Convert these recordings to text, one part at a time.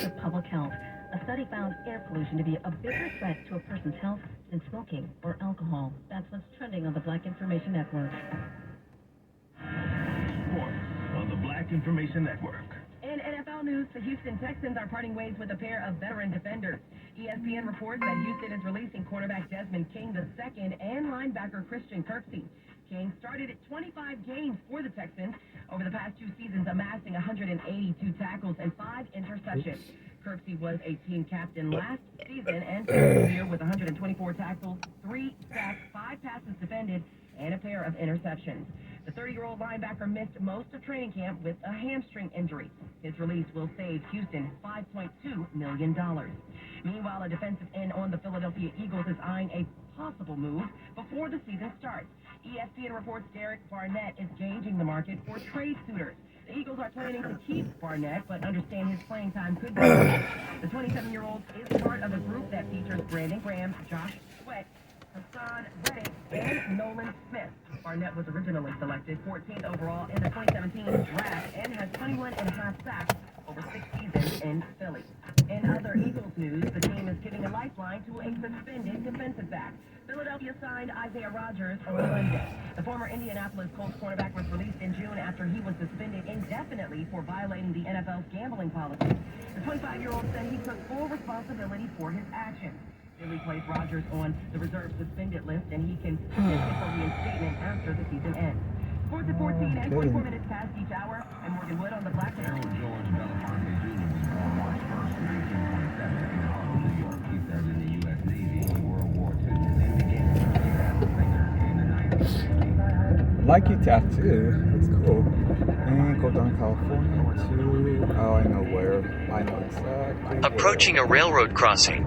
to public health. A study found air pollution to be a bigger threat to a person's health than smoking or alcohol. That's what's trending on the Black Information Network. Sports on the Black Information Network. In NFL news, the Houston Texans are parting ways with a pair of veteran defenders. ESPN reports that Houston is releasing quarterback Desmond King II and linebacker Christian Kirksey. King started at 25 games for the Texans over the past 2 seasons, amassing 182 tackles and 5 interceptions. Kirksey was a team captain last season and finished the year with 124 tackles, 3 sacks, 5 passes defended, and a pair of interceptions. The 30-year-old linebacker missed most of training camp with a hamstring injury. His release will save Houston $5.2 million. Meanwhile, a defensive end on the Philadelphia Eagles is eyeing a possible move before the season starts. ESPN reports Derek Barnett is gauging the market for trade suitors. The Eagles are planning to keep Barnett, but understand his playing time could be limited. The 27-year-old is part of a group that features Brandon Graham, Josh Sweat, Hassan Reddick, and Nolan Smith. Barnett was originally selected 14th overall in the 2017 draft and has 21.5 sacks over 6 seasons in Philly. In other Eagles news, the team is giving a lifeline to a suspended defensive back. Philadelphia signed Isaiah Rodgers on Monday. The former Indianapolis Colts quarterback was released in June after he was suspended indefinitely for violating the NFL's gambling policy. The 25-year-old said he took full responsibility for his actions. Philly placed Rodgers on the reserve suspended list, and he can petition for reinstatement after the season ends. Sports at 14 and 24 minutes past each hour, and Morgan Wood on the Black Harold George Belafonte Jr. was born March 1st, 1927 in Harlem, New York. He served in the U.S. Navy in World War II and then began his career as a singer in the 1960s. Like your tattoo. That's cool. And go down California to... Oh, I know where. I know exactly Approaching a railroad crossing.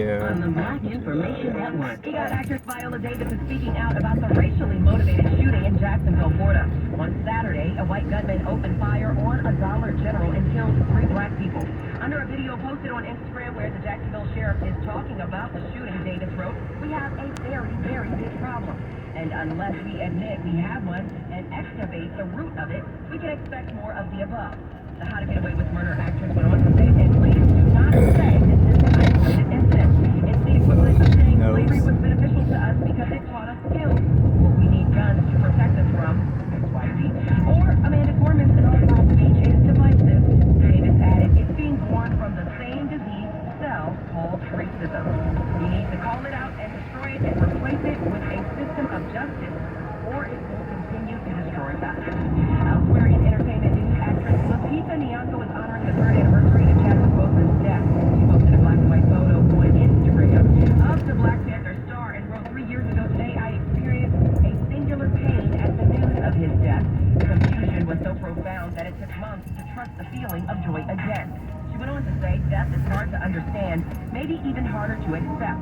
On the Black Information Network. EGOT actress Viola Davis is speaking out about the racially motivated shooting in Jacksonville, Florida. On Saturday, a white gunman opened fire on a Dollar General and killed 3 black people. Under a video posted on Instagram where the Jacksonville sheriff is talking about the shooting, Davis wrote, "We have a very, very big problem. And unless we admit we have one and excavate the root of it, we can expect more of the above." The How to Get Away with Murder actress went on to say, "And please do not say this is an isolated incident. It's the equivalent of saying slavery was beneficial to us because it taught us skills. What we need guns to protect us from, XYZ. Or Amanda Gorman's inaugural speech is divisive." Davis added, "It's being born from the same disease cell called racism. We need to call it out and destroy it and replace it with a system of justice, or it will continue to destroy us." Elsewhere in entertainment news, actress Lupita Nyong'o is honoring the 3rd anniversary of Chadwick Boseman's death. She posted a black and white photo on Instagram of the Black Panther star and wrote, "3 years ago today, I experienced a singular pain at the news of his death. The confusion was so profound that it took months to trust the feeling of joy again." She went on to say, "Death is hard to understand, maybe even harder to accept.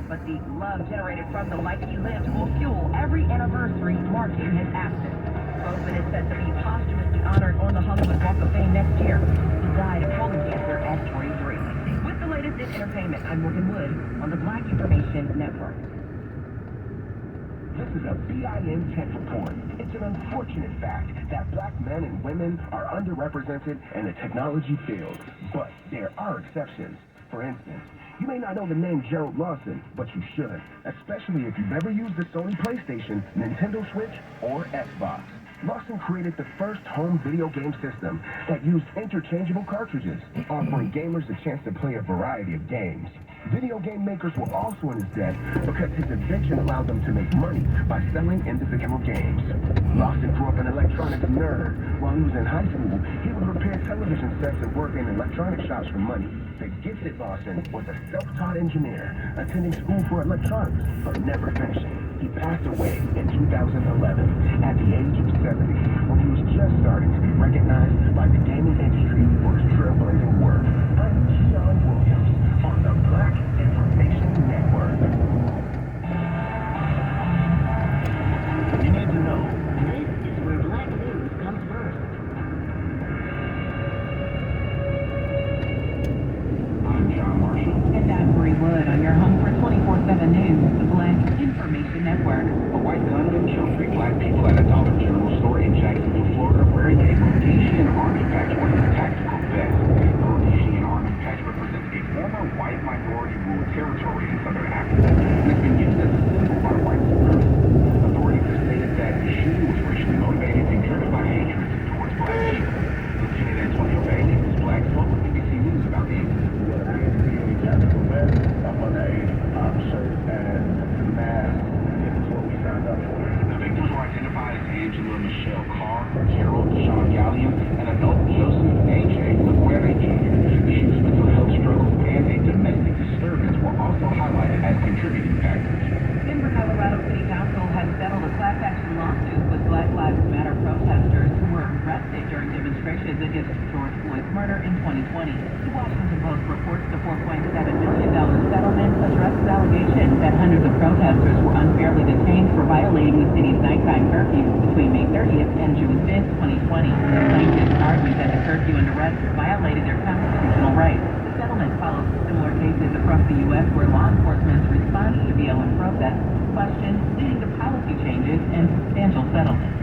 But the love generated from the life he lived will fuel every anniversary marking his absence." Boseman is set to be posthumously honored on the Hollywood Walk of Fame next year. He died of colon cancer at 23. With the latest in entertainment, I'm Morgan Wood on the Black Information Network. This is a BIN Tech report. It's an unfortunate fact that black men and women are underrepresented in the technology field, but there are exceptions. For instance, you may not know the name Gerald Lawson, but you should, especially if you've ever used the Sony PlayStation, Nintendo Switch, or Xbox. Lawson created the first home video game system that used interchangeable cartridges, offering gamers a chance to play a variety of games. Video game makers were also in his debt because his invention allowed them to make money by selling individual games. Lawson grew up an electronics nerd. While he was in high school, he would repair television sets and work in electronic shops for money. The gifted Lawson was a self-taught engineer, attending school for electronics, but never finishing. He passed away in 2011 at the age of 70 when he was just starting to be recognized by the gaming industry for his trailblazing work. I'm Keon Williams on the Black Information Network. You need to know, this is where Black News comes first. I'm John Marshall. And I'm Bree Wood on your home for 24/7 News, the Black Information Network. A white gunman killed 3 black people at a Dollar General store in Jacksonville, Florida, wearing a Rhodesian Army patch on his tactical vest. The Rhodesian Army patch represents a former white minority ruled territory in southern Africa and has been used as a symbol by white supremacists. Authorities have stated that the shooting was racially motivated and driven by hatred towards black people. Lieutenant Antonio Bailey is black, spoke with BBC News about the incident. Tactical vest, up on that shirt, and the mask. This is what we signed up for. The victims were identified as Angela Michelle Carr, Carol Deshaun Gallium, and adult Joseph A.J. Laguerre Jr. The shooter's mental health struggles and a domestic disturbance were also highlighted as contributing factors. Denver, Colorado City Council has settled a class action lawsuit with Black Lives Matter protesters who were arrested during demonstrations against George Floyd's murder in 2020. The Washington Post reports the $4.7 million settlement addresses allegations that hundreds of protesters were unfairly detained for violating the city's nighttime curfew between May 30th and June 5th, 2020. Plaintiffs argued that the curfew and arrest violated their constitutional rights. The settlement follows similar cases across the U.S. where law enforcement's response to BLM protests questioned, leading to policy changes and substantial settlements.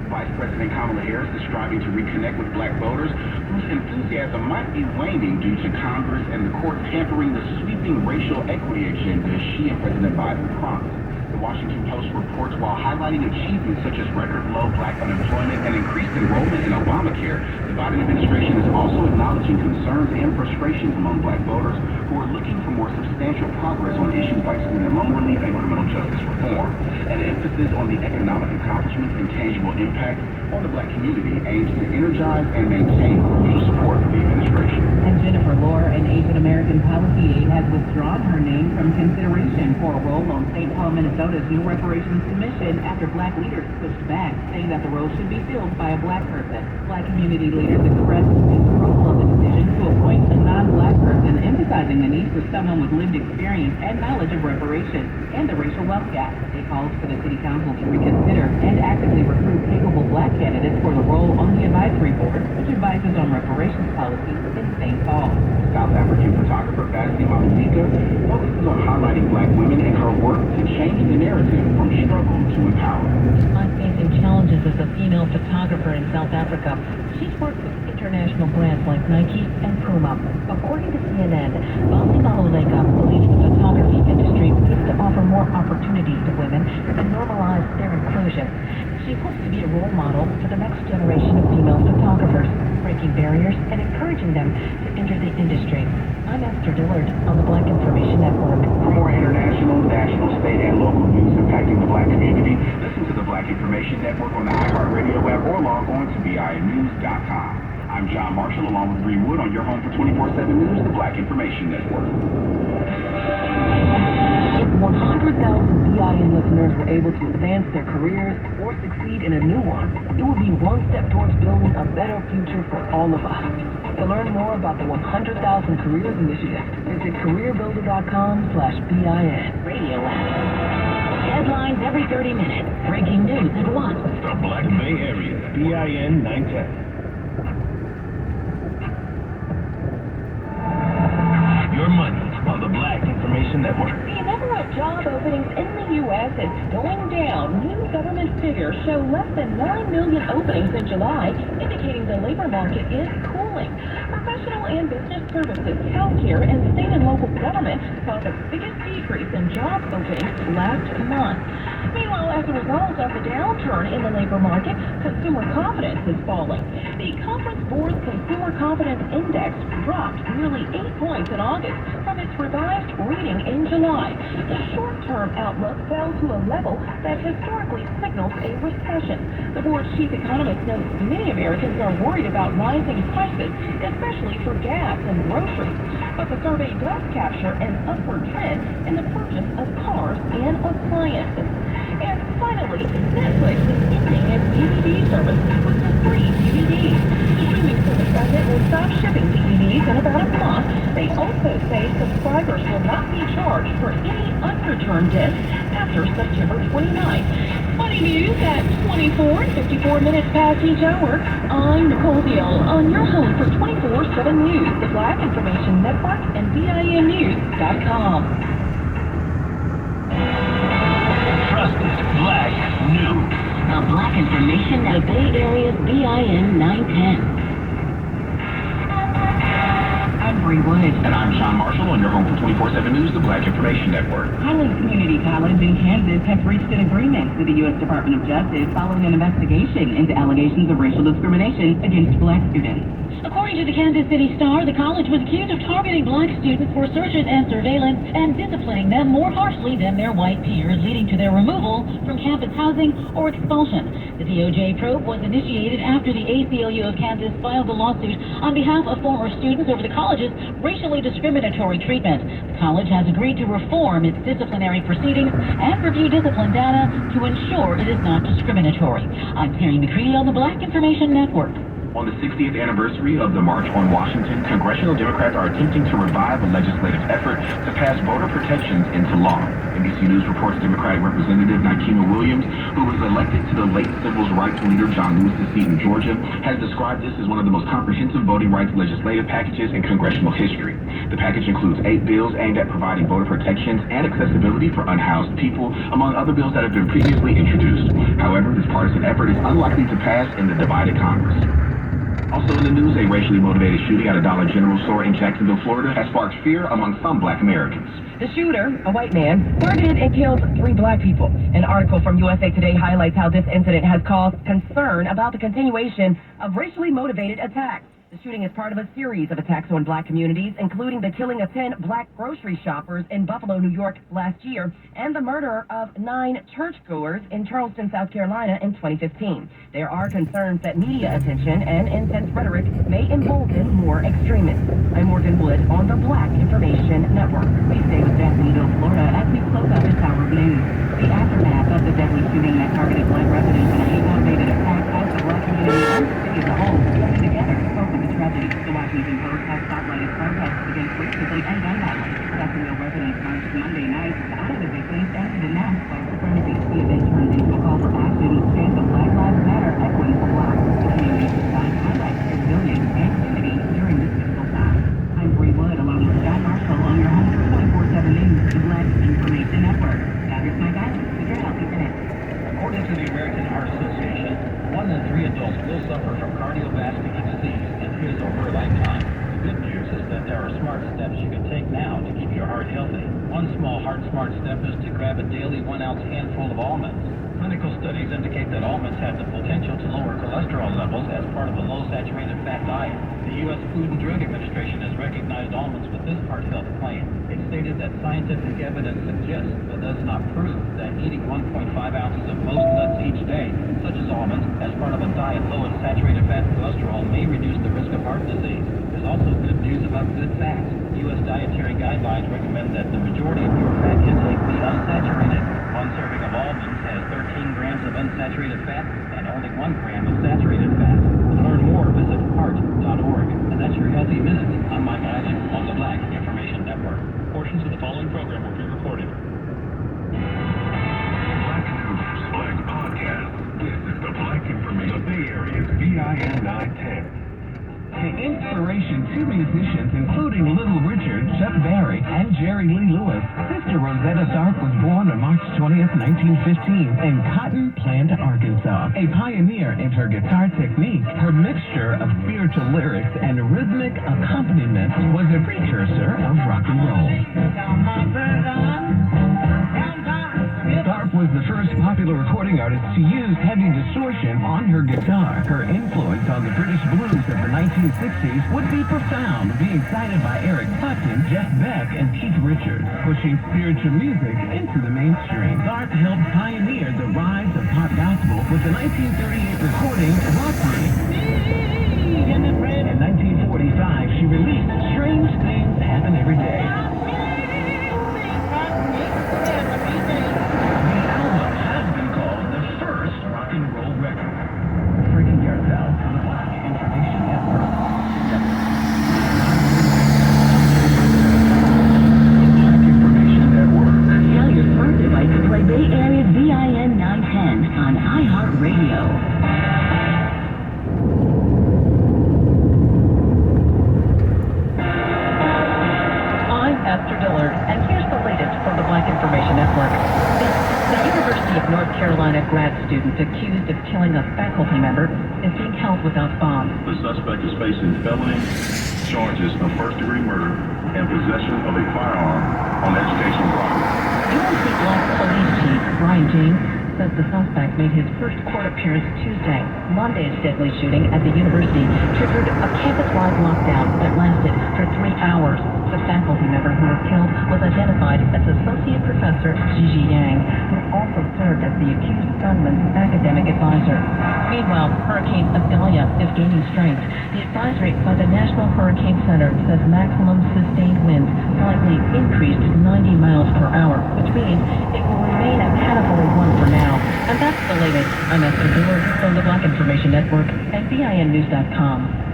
Vice President Kamala Harris is striving to reconnect with black voters whose enthusiasm might be waning due to Congress and the courts hampering the sweeping racial equity agenda she and President Biden promised. The Washington Post reports while highlighting achievements such as record low black unemployment and increased enrollment in Obamacare, the Biden administration is also acknowledging concerns and frustrations among black voters who are looking for more substantial progress on issues like student loan relief and criminal justice reform. An emphasis on the economic accomplishments and tangible impact on the black community aims to energize and maintain crucial support for the administration. And Jennifer Lohr, an Asian American policy aide, has withdrawn her name from consideration for a role on St. Paul, Minnesota's new reparations commission after black leaders pushed back, saying that the role should be filled by a black person. Black community leaders expressed disapproval of the decision to appoint a non-black person, emphasizing the need for someone with lived experience and knowledge of reparations and the racial wealth gap. They called for the city council to reconsider and actively recruit capable black candidates for the role on the advisory board, which advises on reparations policies in St. Paul. South African photographer Vasily Malulika focuses on highlighting black women and her work to change the narrative from struggle to empowerment. I'm facing challenges as a female photographer in South Africa. She's worked with international brands like Nike and Puma. According to CNN, Vasily Malulika believes the photography industry needs to offer more opportunities to women and normalize their inclusion. She hopes to be a role model for the next generation of female photographers, breaking barriers and encouraging them to enter the industry. I'm Esther Dillard on the Black Information Network. For more international, national, state, and local news impacting the black community, listen to the Black Information Network on the iHeartRadio app or log on to BINews.com. I'm John Marshall along with Bree Wood on your home for 24/7 News, the Black Information Network. If 100,000 BIN listeners were able to advance their careers or succeed in a new one, it would be one step towards building a better future for all of us. To learn more about the 100,000 Careers Initiative, visit careerbuilder.com/BIN. Radio app. Headlines every 30 minutes. Breaking news at once. The Black Bay Area, BIN 910. Your money on the Black Information Network. The number of job openings in the U.S. is going down. New government figures show less than 9 million openings in July, indicating the labor market is cooling. Professional and business services, healthcare, and state and local government saw the biggest decrease in job openings last month. Meanwhile, as a result of the downturn in the labor market, consumer confidence is falling. The Conference Board's Consumer Confidence Index dropped nearly 8 points in August from its revised reading in July. The short-term outlook fell to a level that historically signals a recession. The board's chief economist notes many Americans are worried about rising prices, especially for gas and groceries. But the survey does capture an upward trend in the purchase of cars and appliances. And finally, Netflix is ending its DVD service with just free DVDs. The streaming service says it will stop shipping DVDs in about a month. They also say subscribers will not be charged for any unreturned discs after September 29th. Funny news at 24 and 54 minutes past each hour. I'm Nicole Deal on your home for 24/7 News, the Black Information Network, and BINnews.com. Trusted Black News. The Black Information The Bay Area's BIN 910. I'm Bree Wood. And I'm Sean Marshall on your home for 24/7 News, the Black Information Network. Highlands Community College in Kansas has reached an agreement with the U.S. Department of Justice following an investigation into allegations of racial discrimination against black students. According to the Kansas City Star, the college was accused of targeting black students for searches and surveillance and disciplining them more harshly than their white peers, leading to their removal from campus housing or expulsion. The DOJ probe was initiated after the ACLU of Kansas filed a lawsuit on behalf of former students over the college's racially discriminatory treatment. The college has agreed to reform its disciplinary proceedings and review discipline data to ensure it is not discriminatory. I'm Terry McCready on the Black Information Network. On the 60th anniversary of the March on Washington, congressional Democrats are attempting to revive a legislative effort to pass voter protections into law. NBC News reports Democratic Representative Nikema Williams, who was elected to the late civil rights leader John Lewis's seat in Georgia, has described this as one of the most comprehensive voting rights legislative packages in congressional history. The package includes 8 bills aimed at providing voter protections and accessibility for unhoused people, among other bills that have been previously introduced. However, this partisan effort is unlikely to pass in the divided Congress. Also in the news, a racially motivated shooting at a Dollar General store in Jacksonville, Florida, has sparked fear among some black Americans. The shooter, a white man, targeted and killed 3 black people. An article from USA Today highlights how this incident has caused concern about the continuation of racially motivated attacks. The shooting is part of a series of attacks on black communities, including the killing of 10 black grocery shoppers in Buffalo, New York last year, and the murder of 9 churchgoers in Charleston, South Carolina in 2015. There are concerns that media attention and intense rhetoric may embolden more extremists. I'm Morgan Wood on the Black Information Network. We stay with Jacksonville, Florida as we close out this hour of news. The aftermath of the deadly shooting that targeted black residents in a hate-motivated attack caused the black community and the city as a whole coming together to cope with the tragedy. The Washington Post has spotlighted protests against racism and gun violence. Jacksonville residents marched Monday night to honor the victims and to denounce white supremacy. The event turned into a call for action, chant of Black Lives Matter echoing for blacks. The community's design highlights resilience and unity during this difficult time. I'm Bree Wood along with John Marshall on your home for 24/7 News, the Black Information Network. Now here's my guidance with your healthy minute. According to the American Heart Association, 1 in 3 adults will suffer from cardiovascular disease in his or her lifetime. The good news is that there are smart steps you can take now to keep your heart healthy. One small heart smart step is to grab a daily 1-ounce handful of almonds. Clinical studies indicate that almonds have the potential to lower cholesterol levels as part of a low saturated fat diet. The U.S. Food and Drug Administration has recognized almonds with this heart health claim. It stated that scientific evidence suggests but does not prove that eating 1.5 ounces of most nuts each day, such as almonds, as part of a diet low in saturated fat and cholesterol may reduce the risk of heart disease. There's also good news about good fats. U.S. dietary guidelines recommend that the majority of your fat intake be unsaturated. 1 serving of almonds has 13 grams of unsaturated fat and only 1 gram of saturated fat. To learn more, visit heart.org. And that's your Healthy Minute. I'm Mike Isaac on the Black Information Network. Portions of the following program were pre-recorded. Black News, Black Podcast. This is the Black Information, the Bay Area's BIN 910. The inspiration to musicians, including Little Richard, Chuck Berry, and Jerry Lee Lewis. Sister Rosetta Tharpe was born on March 20th, 1915, in Cotton Plant, Arkansas. A pioneer in her guitar technique, her mixture of spiritual lyrics and rhythmic accompaniment was a precursor of rock and roll. Tharpe was the first popular recording artist to use heavy distortion on her guitar. Her influence on the British blues of the 1960s would be profound, being cited by Eric Clapton, Jeff Beck, and Keith Richards, pushing spiritual music into the mainstream. Garth helped pioneer the rise of pop gospel with the 1938 recording Rocky. In 1945, she released Strange Things Happen Every Day. Student accused of killing a faculty member is being held without bond. The suspect is facing felony charges of first-degree murder and possession of a firearm on educational property. UNC Black Police Chief Brian James says the suspect made his first court appearance Tuesday. Monday's deadly shooting at the university triggered a campus-wide lockdown that lasted for 3 hours. The faculty member who was killed was identified as Associate Professor Gigi Yang, who also served as the accused gunman's academic advisor. Meanwhile, Hurricane Idalia is gaining strength. The advisory by the National Hurricane Center says maximum sustained winds likely increased to 90 miles per hour, which means it will remain a Category 1 for now. And that's the latest. I'm Esther Dillard from the Black Information Network at BINnews.com.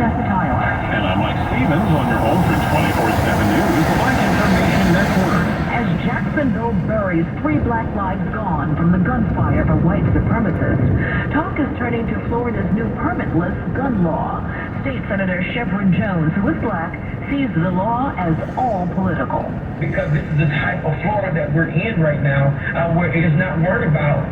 And I'm Mike Stevens on your home for 24/7 News, the Black Information Network. As Jacksonville buries 3 black lives gone from the gunfire of a white supremacist, talk is turning to Florida's new permitless gun law. State Senator Shevrin Jones, who is black, sees the law as all political. Because this is the type of Florida that we're in right now, where it is not worried about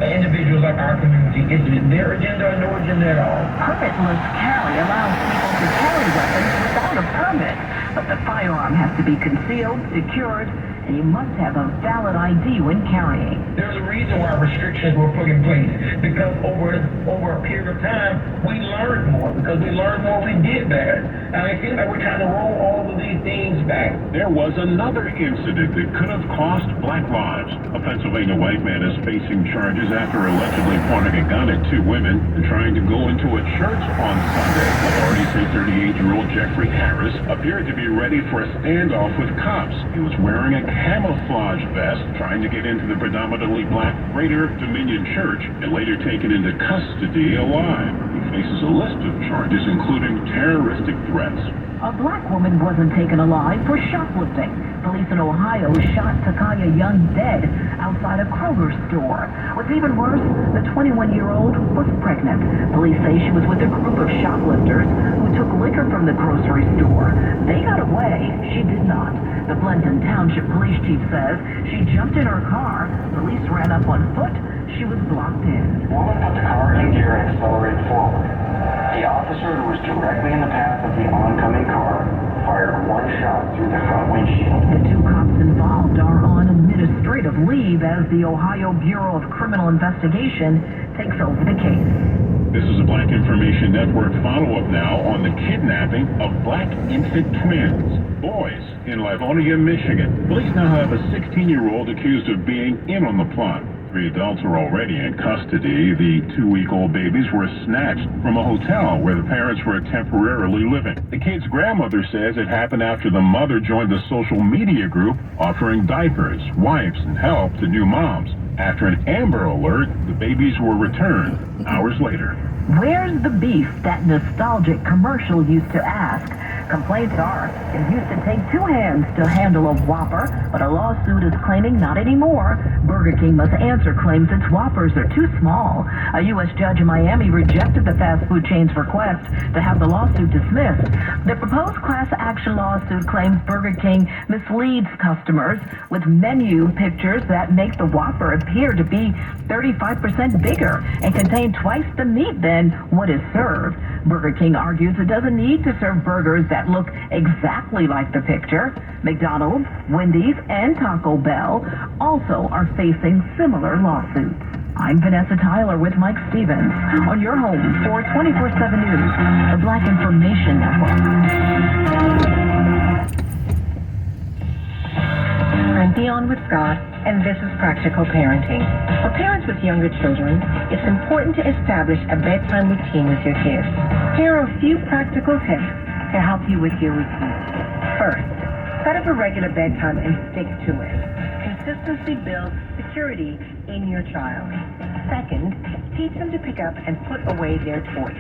individuals like our community. It's their agenda or no agenda at all. Permitless carry allows people to carry weapons without a permit, but the firearm has to be concealed, secured, and you must have a valid ID when carrying. There's a reason why restrictions were put in place, because over a period of time, we learned more. Because we learned more, we did better. And it seems like we're trying to roll all of these things back. There was another incident that could have cost black lives. A Pennsylvania white man is facing charges after allegedly pointing a gun at 2 women and trying to go into a church on Sunday. Authorities say 38-year-old Jeffrey Harris appeared to be ready for a standoff with cops. He was wearing a camouflage vest, trying to get into the predominantly black Greater Dominion Church, and later taken into custody alive. He faces a list of charges, including terroristic threats. A black woman wasn't taken alive for shoplifting. Police in Ohio shot Takaya Young dead outside a Kroger store. What's even worse, the 21-year-old was pregnant. Police say she was with a group of shoplifters who took liquor from the grocery store. They got away. She did not. The Blenton Township Police Chief says she jumped in her car. Police ran up on foot. She was blocked in. The woman put the car in gear and accelerated forward. The officer, who was directly in the path of the oncoming car, fired 1 shot through the front windshield. The 2 cops involved are on administrative leave as the Ohio Bureau of Criminal Investigation takes over the case. This is a Black Information Network follow-up now on the kidnapping of black infant twins, boys, in Livonia, Michigan. Police now have a 16-year-old accused of being in on the plot. 3 adults are already in custody. The 2-week-old babies were snatched from a hotel where the parents were temporarily living. The kid's grandmother says it happened after the mother joined the social media group offering diapers, wipes, and help to new moms. After an Amber Alert, the babies were returned hours later. Where's the beef? That nostalgic commercial used to ask. Complaints are it used to take 2 hands to handle a Whopper, but a lawsuit is claiming not anymore. Burger King must answer claims its Whoppers are too small. A U.S. judge in Miami rejected the fast food chain's request to have the lawsuit dismissed. The proposed class action lawsuit claims Burger King misleads customers with menu pictures that make the Whopper appear to be 35% bigger and contain twice the meat than what is served. Burger King argues it doesn't need to serve burgers that look exactly like the picture. McDonald's, Wendy's, and Taco Bell also are facing similar lawsuits. I'm Vanessa Tyler with Mike Stevens on your home for 24/7 News, the Black Information Network. I'm Dion with Scott, and this is Practical Parenting. For parents with younger children, it's important to establish a bedtime routine with your kids. Here are a few practical tips to help you with your routine. First, set up a regular bedtime and stick to it. Consistency builds security in your child. Second, teach them to pick up and put away their toys.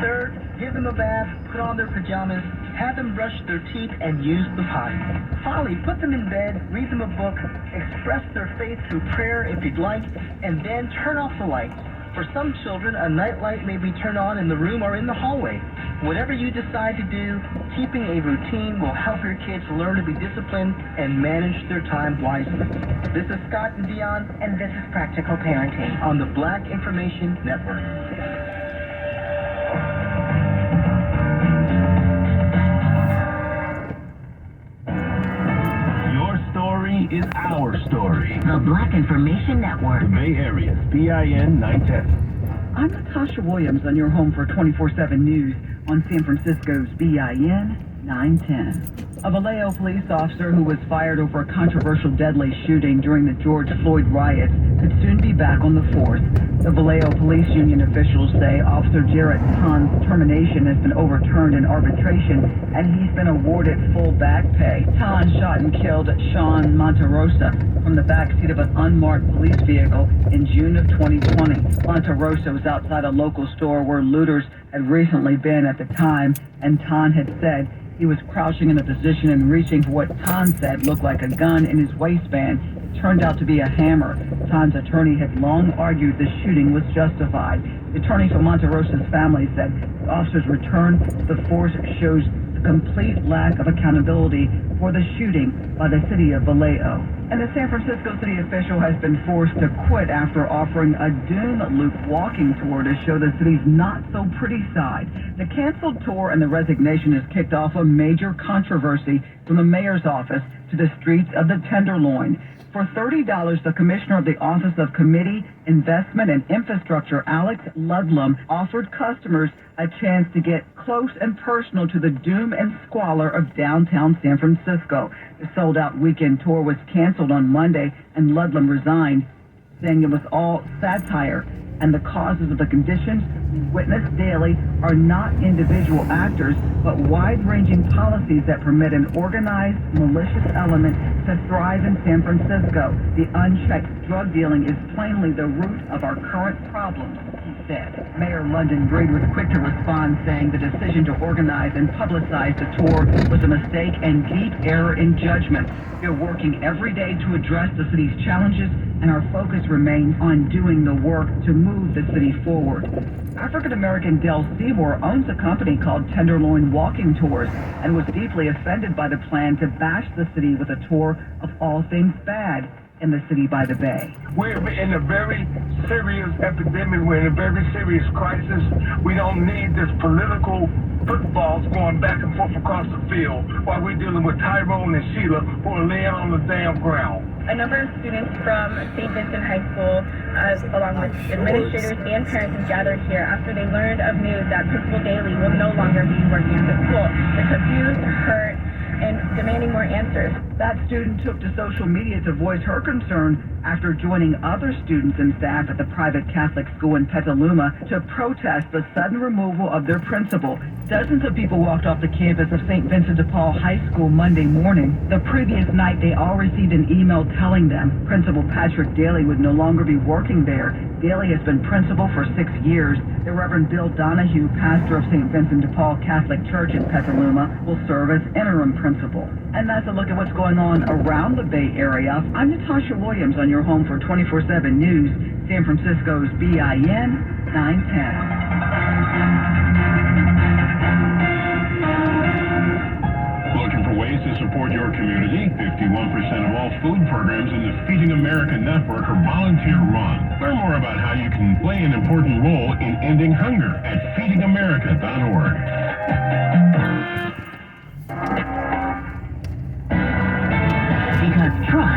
Third, give them a bath, put on their pajamas, have them brush their teeth, and use the potty. Finally, put them in bed, read them a book, express their faith through prayer if you'd like, and then turn off the lights. For some children, a nightlight may be turned on in the room or in the hallway. Whatever you decide to do, keeping a routine will help your kids learn to be disciplined and manage their time wisely. This is Scott and Dion, And this is Practical Parenting. on the Black Information Network. Your story is our story. The Black Information Network. The Bay Area's BIN 910. I'm Natasha Williams on your home for 24/7 News on San Francisco's BIN 910. A Vallejo police officer who was fired over a controversial deadly shooting during the George Floyd riots could soon be back on the force. The Vallejo Police Union officials say Officer Jarrett Tan's termination has been overturned in arbitration and he's been awarded full back pay. Tan shot and killed Sean Monterosa from the backseat of an unmarked police vehicle in June of 2020. Monterosa was outside a local store where looters had recently been at the time, and Tan had said he was crouching in a position and reaching for what Tan said looked like a gun in his waistband. It turned out to be a hammer. Tan's attorney had long argued the shooting was justified. The attorney for Monterosa's family said the officer's return to the force shows the complete lack of accountability for the shooting by the city of Vallejo. And the San Francisco city official has been forced to quit after offering a doom loop walking tour to show the city's not-so-pretty side. The canceled tour and the resignation has kicked off a major controversy from the mayor's office to the streets of the Tenderloin. For $30, the commissioner of the Office of Committee, Investment and Infrastructure, Alex Ludlam, offered customers a chance to get close and personal to the doom and squalor of downtown San Francisco. The sold-out weekend tour was canceled on Monday, and Ludlam resigned, saying it was all satire, and the causes of the conditions we witness daily are not individual actors, but wide-ranging policies that permit an organized, malicious element to thrive in San Francisco. The unchecked drug dealing is plainly the root of our current problems, he said. Mayor London Breed was quick to respond, saying the decision to organize and publicize the tour was a mistake and deep error in judgment. We are working every day to address the city's challenges, and our focus remains on doing the work to move the city forward. African-American Del Seymour owns a company called Tenderloin Walking Tours and was deeply offended by the plan to bash the city with a tour of all things bad in the city by the bay. We're in a very serious epidemic. We're in a very serious crisis. We don't need this political footballs going back and forth across the field while we're dealing with Tyrone and Sheila who are laying on the damn ground. A number of students from St. Vincent High School, along with administrators and parents, have gathered here after they learned of news that Principal Daly will no longer be working at the school. They're confused, hurt, and demanding more answers. That student took to social media to voice her concern after joining other students and staff at the private Catholic school in Petaluma to protest the sudden removal of their principal. Dozens of people walked off the campus of St. Vincent de Paul High School Monday morning. The previous night, they all received an email telling them Principal Patrick Daly would no longer be working there. Daly has been principal for 6 years. The Reverend Bill Donahue, pastor of St. Vincent de Paul Catholic Church in Petaluma, will serve as interim principal. And that's a look at what's going on around the Bay Area. I'm Natasha Williams on your home for 24/7 News, San Francisco's BIN 910. Looking for ways to support support your community. 51% of all food programs in the Feeding America network are volunteer-run. Learn more about how you can play an important role in ending hunger at feedingamerica.org. Because trust